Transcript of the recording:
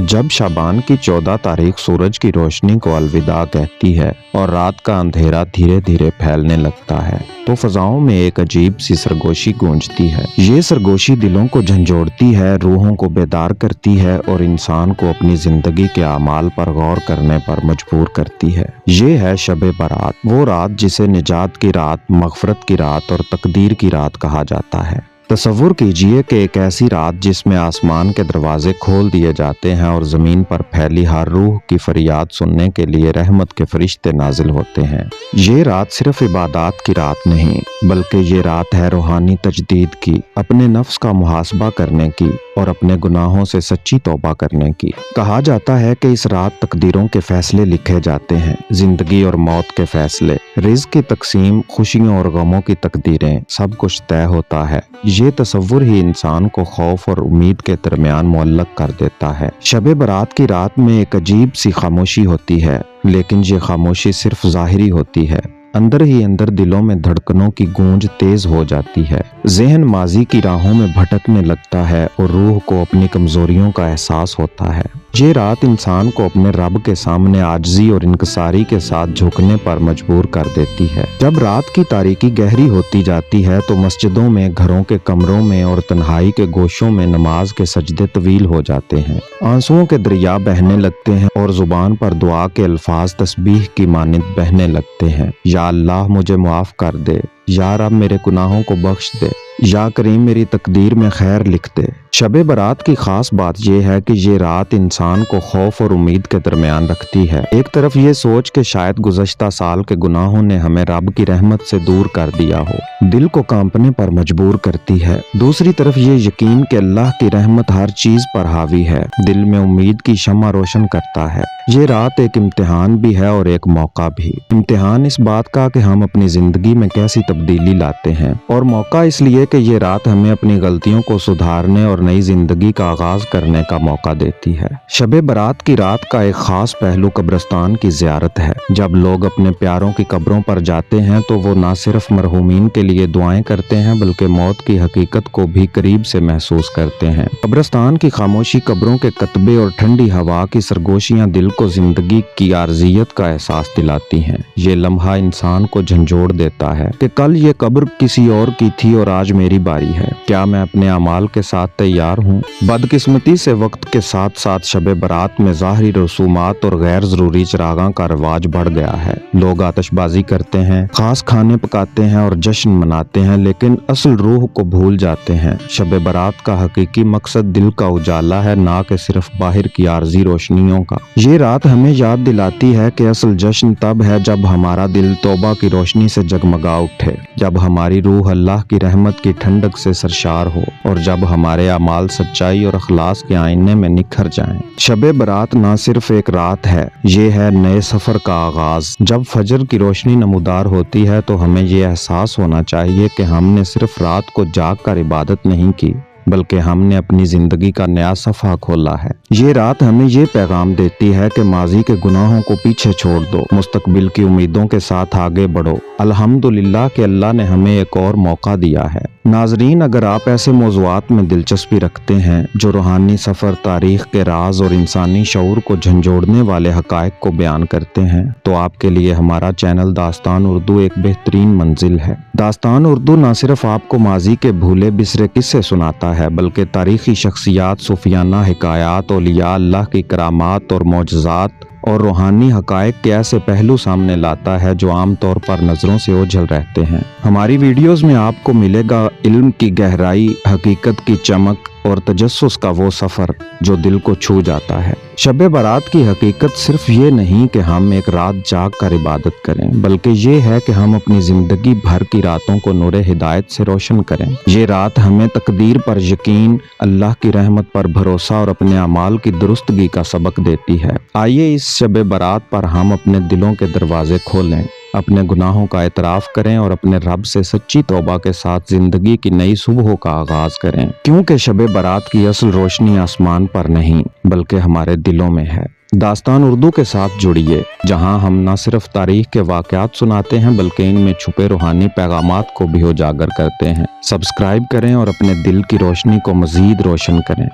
जब शाबान की 14 तारीख सूरज की रोशनी को अलविदा कहती है और रात का अंधेरा धीरे धीरे फैलने लगता है तो फजाओं में एक अजीब सी सरगोशी गूंजती है। ये सरगोशी दिलों को झंझोड़ती है, रूहों को बेदार करती है और इंसान को अपनी जिंदगी के आमाल पर गौर करने पर मजबूर करती है। ये है शब बारात, वो रात जिसे निजात की रात, मगफरत की रात और तकदीर की रात कहा जाता है। तसव्वुर कीजिए कि एक ऐसी रात जिसमें आसमान के दरवाजे खोल दिए जाते हैं और ज़मीन पर फैली हर रूह की फरियाद सुनने के लिए रहमत के फरिश्ते नाजिल होते हैं। ये रात सिर्फ इबादत की रात नहीं, बल्कि ये रात है रूहानी तजदीद की, अपने नफ्स का मुहासबा करने की और अपने गुनाहों से सच्ची तौबा करने की। कहा जाता है कि इस रात तकदीरों के फैसले लिखे जाते हैं, जिंदगी और मौत के फैसले, रिज़्क़ की तकसीम, खुशियों और गमों की तकदीरें, सब कुछ तय होता है। ये तसव्वुर ही इंसान को खौफ और उम्मीद के दरमियान मुअल्लक कर देता है। शब बारात की रात में एक अजीब सी खामोशी होती है, लेकिन ये खामोशी सिर्फ ज़ाहिरी होती है। अंदर ही अंदर दिलों में धड़कनों की गूंज तेज हो जाती है, ज़हन माजी की राहों में भटकने लगता है और रूह को अपनी कमजोरियों का एहसास होता है। ये रात इंसान को अपने रब के सामने आजिज़ी और इनकसारी के साथ झुकने पर मजबूर कर देती है। जब रात की तारीकी गहरी होती जाती है तो मस्जिदों में, घरों के कमरों में और तन्हाई के गोशों में नमाज के सजदे तवील हो जाते हैं, आंसुओं के दरिया बहने लगते हैं और जुबान पर दुआ के अल्फाज तस्बीह की मानिंद बहने लगते हैं। या अल्लाह मुझे मुआफ कर दे, या रब मेरे गुनाहों को बख्श दे, या करीम मेरी तकदीर में खैर लिख दे। शब बारात की खास बात यह है कि ये रात इंसान को खौफ और उम्मीद के दरमियान रखती है। एक तरफ ये सोच के शायद गुज़श्ता साल के गुनाहों ने हमें रब की रहमत से दूर कर दिया हो, दिल को कांपने पर मजबूर करती है। दूसरी तरफ ये यकीन कि अल्लाह की रहमत हर चीज पर हावी है, दिल में उम्मीद की शम्मा रोशन करता है। ये रात एक इम्तिहान भी है और एक मौका भी। इम्तिहान इस बात का कि हम अपनी जिंदगी में कैसी तब्दीली लाते हैं, और मौका इसलिए कि ये रात हमें अपनी गलतियों को सुधारने और नई जिंदगी का आगाज करने का मौका देती है। शब बारात की रात का एक खास पहलू कब्रिस्तान की ज़ियारत है। जब लोग अपने प्यारों की कब्रों पर जाते हैं तो वो न सिर्फ मरहूमीन के लिए दुआएं करते हैं, बल्कि मौत की हकीकत को भी करीब से महसूस करते हैं। कब्रिस्तान की खामोशी, कब्रों के कतबे और ठंडी हवा की सरगोशियां दिल को जिंदगी की आर्जियत का एहसास दिलाती हैं। ये लम्हा इंसान को झंझोड़ देता है कि कल ये कब्र किसी और की थी और आज मेरी बारी है। क्या मैं अपने अमाल के साथ तैयार हूँ? बदकिस्मती से वक्त के साथ साथ शब बारात में ज़ाहरी रसूमात और गैर जरूरी चिरागां का रिवाज बढ़ गया है। लोग आतिशबाजी करते हैं, खास खाने पकाते हैं और जश्न मनाते हैं, लेकिन असल रूह को भूल जाते हैं। शब बारात का हकीकी मकसद दिल का उजाला है, ना कि सिर्फ बाहर की आर्जी रोशनियों का। ये रात हमें याद दिलाती है कि असल जश्न तब है जब हमारा दिल तौबा की रोशनी से जगमगा उठे, जब हमारी रूह अल्लाह की रहमत की ठंडक से सरशार हो और जब हमारे अमाल सच्चाई और अखलास के आईने में निखर जाएं। शब बारात ना सिर्फ एक रात है, ये है नए सफर का आगाज। जब फजर की रोशनी नमूदार होती है तो हमें ये एहसास होना चाहिए कि हमने सिर्फ रात को जाग कर इबादत नहीं की, बल्कि हमने अपनी जिंदगी का नया सफ़ा खोला है। ये रात हमें ये पैगाम देती है कि माजी के गुनाहों को पीछे छोड़ दो, मुस्तकबिल की उम्मीदों के साथ आगे बढ़ो। अल्हम्दुलिल्लाह कि अल्लाह ने हमें एक और मौका दिया है। नाजरीन, अगर आप ऐसे मौज़ूआत में दिलचस्पी रखते हैं जो रूहानी सफ़र, तारीख के राज और इंसानी शऊर को झंझोड़ने वाले हक़ाइक़ को बयान करते हैं, तो आपके लिए हमारा चैनल दास्तान उर्दू एक बेहतरीन मंजिल है। दास्तान उर्दू न सिर्फ आपको माजी के भूले बिसरे किस्से सुनाता है, बल्कि तारीखी शख्सियात, सूफियाना हिकायात, औलिया अल्लाह की करामात और मौजज़ात और रूहानी हक़ाइक़ के ऐसे पहलू सामने लाता है जो आम तौर पर नज़रों से ओझल रहते हैं। हमारी वीडियोस में आपको मिलेगा इल्म की गहराई, हकीकत की चमक और तजस्सुस का वो सफ़र जो दिल को छू जाता है। शब बारात की हकीकत सिर्फ ये नहीं कि हम एक रात जाग कर इबादत करें, बल्कि ये है कि हम अपनी ज़िंदगी भर की रातों को नूरे हिदायत से रोशन करें। ये रात हमें तकदीर पर यकीन, अल्लाह की रहमत पर भरोसा और अपने अमाल की दुरुस्तगी का सबक देती है। आइए इस शब बारात पर हम अपने दिलों के दरवाजे खोलें, अपने गुनाहों का एतराफ़ करें और अपने रब से सच्ची तौबा के साथ जिंदगी की नई सुबह का आगाज करें, क्योंकि शब बारात की असल रोशनी आसमान पर नहीं बल्कि हमारे दिलों में है। दास्तान उर्दू के साथ जुड़िए, जहां हम न सिर्फ तारीख के वाक़यात सुनाते हैं बल्कि इनमें छुपे रूहानी पैगामात को भी उजागर करते हैं। सब्सक्राइब करें और अपने दिल की रोशनी को मज़ीद रोशन करें।